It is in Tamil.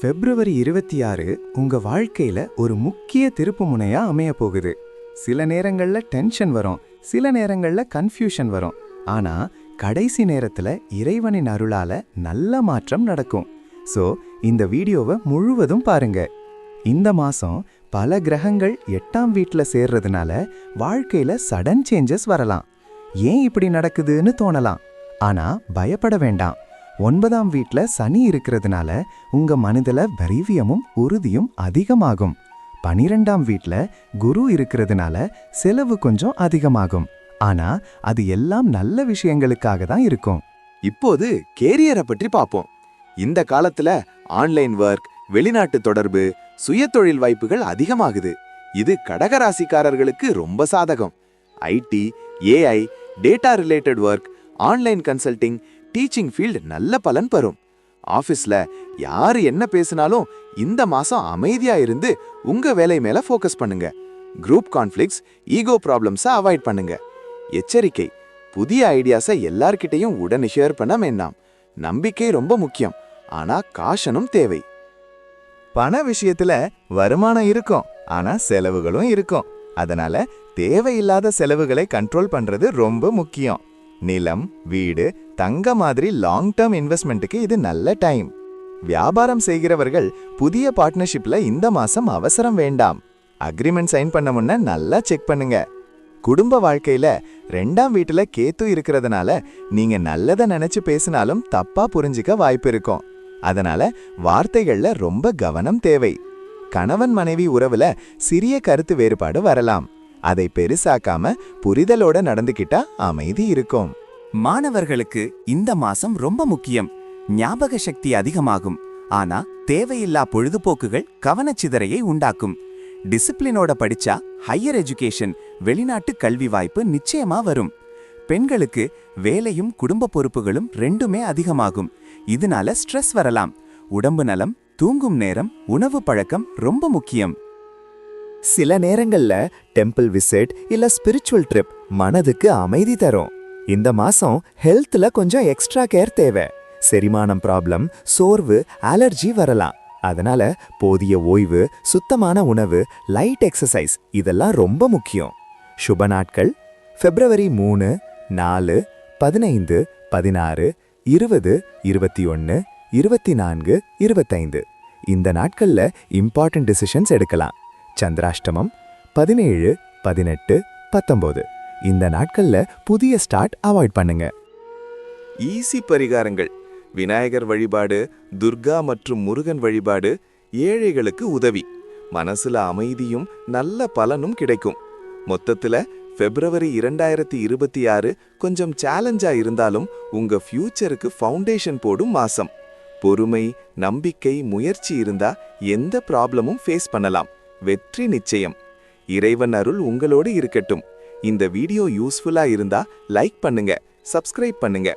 பிப்ரவரி 26 உங்க வாழ்க்கையில ஒரு முக்கிய திருப்புமுனையா அமைய போகுது. சில நேரங்கள்ல டென்ஷன் வரும், சில நேரங்கள்ல கன்ஃபியூஷன் வரும். ஆனா கடைசி நேரத்துல இறைவனின் அருளால நல்ல மாற்றம் நடக்கும். சோ இந்த வீடியோவை முழுவதும் பாருங்க. இந்த மாசம் பல கிரகங்கள் 8ஆம் வீட்ல சேர்றதுனால வாழ்க்கையில சடன் சேஞ்சஸ் வரலாம். ஏன் இப்படி நடக்குதுன்னு தோணலாம். ஆனா பயப்பட வேண்டாம். 9ஆம் வீட்ல சனி இருக்கிறதுனால உங்க மனதில தைரியமும் உறுதியும் அதிகமாகும். 12ஆம் வீட்ல குரு இருக்கிறதுனால செலவு கொஞ்சம் அதிகமாகும். ஆனா அது எல்லாம் நல்ல விஷயங்களுக்காக தான் இருக்கும். இப்போது கேரியரை பற்றி பார்ப்போம். இந்த காலத்துல ஆன்லைன் ஒர்க், வெளிநாட்டு தொடர்பு, சுயதொழில் வாய்ப்புகள் அதிகமாகுது. இது கடகராசிக்காரர்களுக்கு ரொம்ப சாதகம். IT, AI, data related work, online consulting, teaching field நல்ல பலன் பெறும். ஆபீஸ்ல யாரு என்ன பேசினாலும் இந்த மாசம் அமைதியா இருந்து உங்க வேலை மேல ஃபோக்கஸ் பண்ணுங்க. குரூப் கான்ஃப்ளிக்ட்ஸ், ஈகோ ப்ராப்ளம்ஸை அவாய்ட் பண்ணுங்க. எச்சரிக்கை, புதிய ஐடியாஸை எல்லார்கிட்டையும் உடனே ஷேர் பண்ண வேண்டாம். நம்பிக்கை ரொம்ப முக்கியம், ஆனா காஷனும் தேவை. பண விஷயத்துல வருமானம் இருக்கும், ஆனா செலவுகளும் இருக்கும். அதனால தேவையில்லாத செலவுகளை கண்ட்ரோல் பண்றது ரொம்ப முக்கியம். நிலம், வீடு, தங்க மாதிரி லாங் டேர்ம் இன்வெஸ்ட்மெண்ட்டுக்கு இது நல்ல டைம். வியாபாரம் செய்கிறவர்கள் புதிய பார்ட்னர்ஷிப்ல இந்த மாசம் அவசரம் வேண்டாம். அக்ரிமெண்ட் சைன் பண்ண முன்ன நல்லா செக் பண்ணுங்க. குடும்ப வாழ்க்கையில 2ஆம் வீட்டுல கேத்து இருக்கிறதுனால நீங்க நல்லதை நினைச்சு பேசினாலும் தப்பா புரிஞ்சிக்க வாய்ப்பு இருக்கும். அதனால வார்த்தைகள்ல ரொம்ப கவனம் தேவை. கணவன் மனைவி உறவுல சிறிய கருத்து வேறுபாடு வரலாம். அதை பெருசாக்காம புரிதலோட நடந்துக்கிட்டா அமைதி இருக்கும். மாணவர்களுக்கு இந்த மாசம் ரொம்ப முக்கியம். ஞாபக சக்தி அதிகமாகும், ஆனா தேவையில்லா பொழுதுபோக்குகள் கவனச்சிதறையை உண்டாக்கும். டிசிப்ளினோட படிச்சா ஹையர் எஜுகேஷன், வெளிநாட்டு கல்வி வாய்ப்பு நிச்சயமா வரும். பெண்களுக்கு வேலையும் குடும்ப பொறுப்புகளும் ரெண்டுமே அதிகமாகும். இதனால ஸ்ட்ரெஸ் வரலாம். உடம்பு நலம், தூங்கும் நேரம், உணவு பழக்கம் ரொம்ப முக்கியம். சில நேரங்கள்ல டெம்பிள் விசிட் இல்ல ஸ்பிரிச்சுவல் ட்ரிப் மனதுக்கு அமைதி தரும். இந்த மாசம் ஹெல்த்ல கொஞ்சம் எக்ஸ்ட்ரா கேர் தேவை. செரிமானம் ப்ராப்ளம், சோர்வு, அலர்ஜி வரலாம். அதனால போதிய ஓய்வு, சுத்தமான உணவு, லைட் எக்ஸசைஸ் இதெல்லாம் ரொம்ப முக்கியம். சுப நாட்கள் பிப்ரவரி 3, 4, 15, 16, 20, 21, 24, 25. இந்த நாட்கள்ல இம்பார்ட்டன்ட் டிசிஷன்ஸ் எடுக்கலாம். சந்திராஷ்டமம் 17, 18, 19. இந்த நாட்கள்ல புதிய ஸ்டார்ட் அவாய்ட் பண்ணுங்க. ஈஸி பரிகாரங்கள்: விநாயகர் வழிபாடு, துர்கா மற்றும் முருகன் வழிபாடு ஏழைகளுக்கு உதவி. மனசுல அமைதியும் நல்ல பலனும் கிடைக்கும். மொத்தத்துல பிப்ரவரி 2026 கொஞ்சம் சேலஞ்சா இருந்தாலும் உங்க ஃபியூச்சருக்கு ஃபவுண்டேஷன் போடும் மாசம். பொறுமை, நம்பிக்கை, முயற்சி இருந்தா எந்த ப்ராப்ளமும் ஃபேஸ் பண்ணலாம். வெற்றி நிச்சயம். இறைவன் அருள் உங்களோடு இருக்கட்டும். இந்த வீடியோ யூஸ்ஃபுல்லா இருந்தா லைக் பண்ணுங்க, சப்ஸ்கிரைப் பண்ணுங்க.